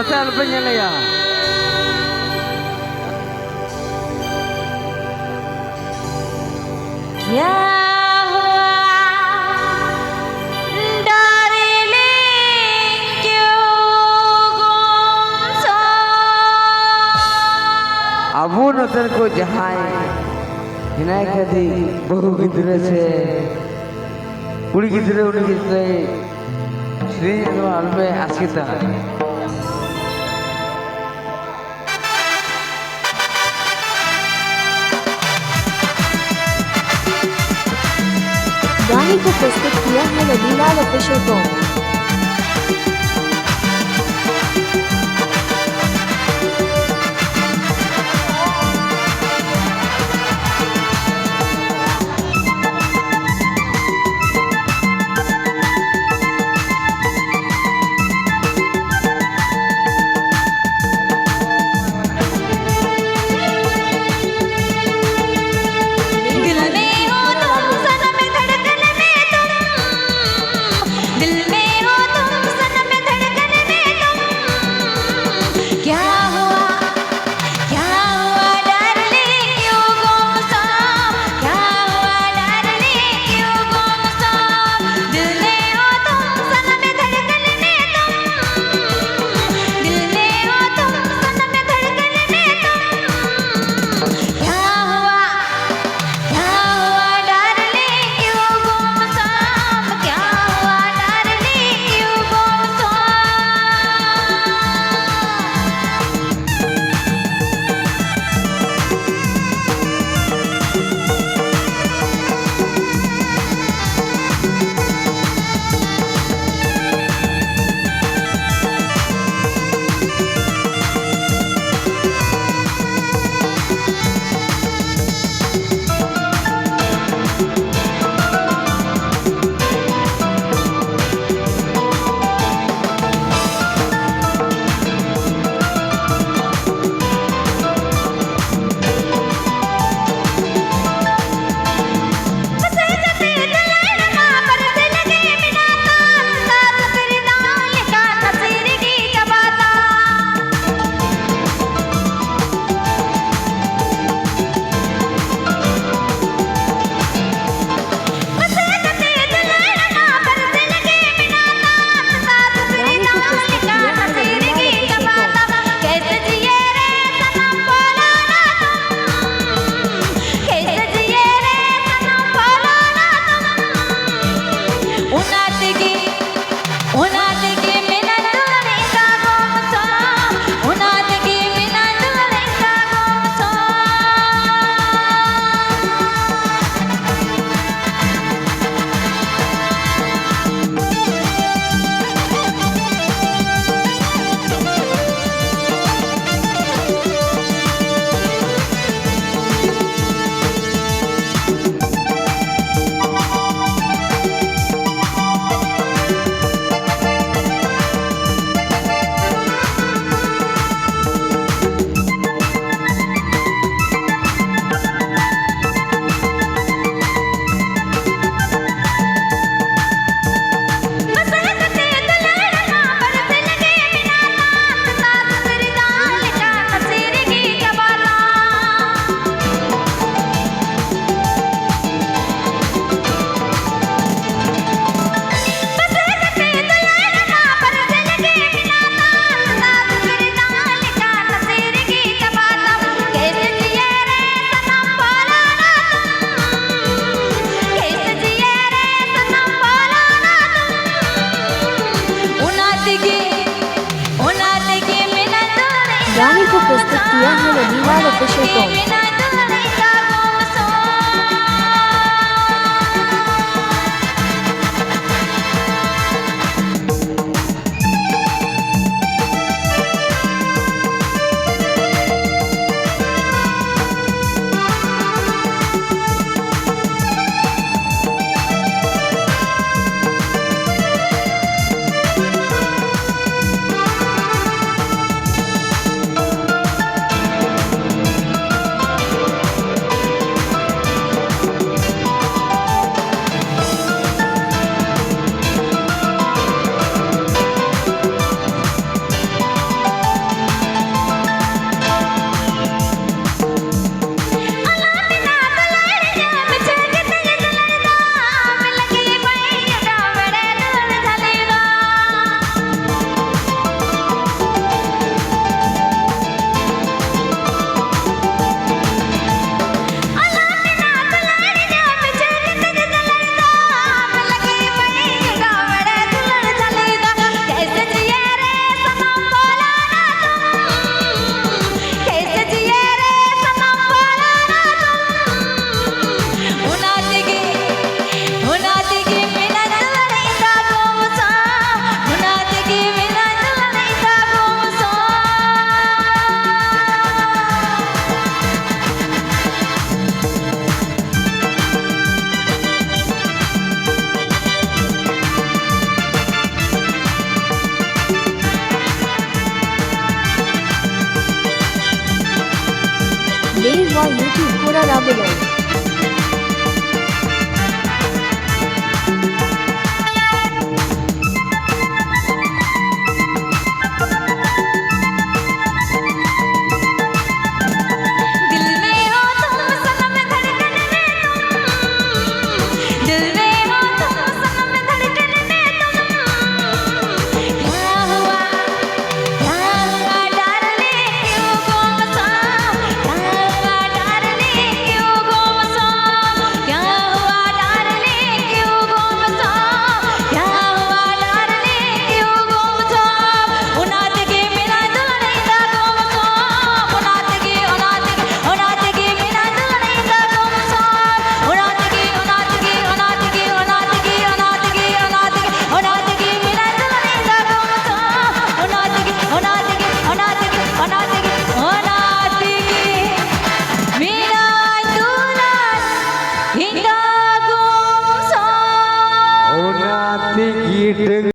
spesial penyelea. Ya dari Abu नतर को जहाय हिनाय कदी बहु गिद्रे से कुड़ी गिद्रे उड़ी गिद्रे श्री अलबे आसिता गाने को प्रस्तुत किया है रवीलाल ऑफिशियल कॉम। गाने को प्रस्तुत किया है रवीलाल ऑफिशियल कॉम। Putra Rabuloy. दिल में हो तुम सनम धड़कन में तुम दिल में हो तुम सनम धड़कन में तुम क्या हुआ डार्लिंग क्यों गुमसुम क्या हुआ डार्लिंग क्यों गुमसुम क्या हुआ डार्लिंग क्यों गुमसुम क्या हुआ डार्लिंग क्यों गुमसुम उनादगी मेरा दिल नहीं था गुमसुम उनादगी मेरा दिल नहीं था गुमसुम उनादगी मेरा दिल नहीं था गुमसुम उनादगी मेरा दुल्हन हिंदा गुमसुम ओ नाती की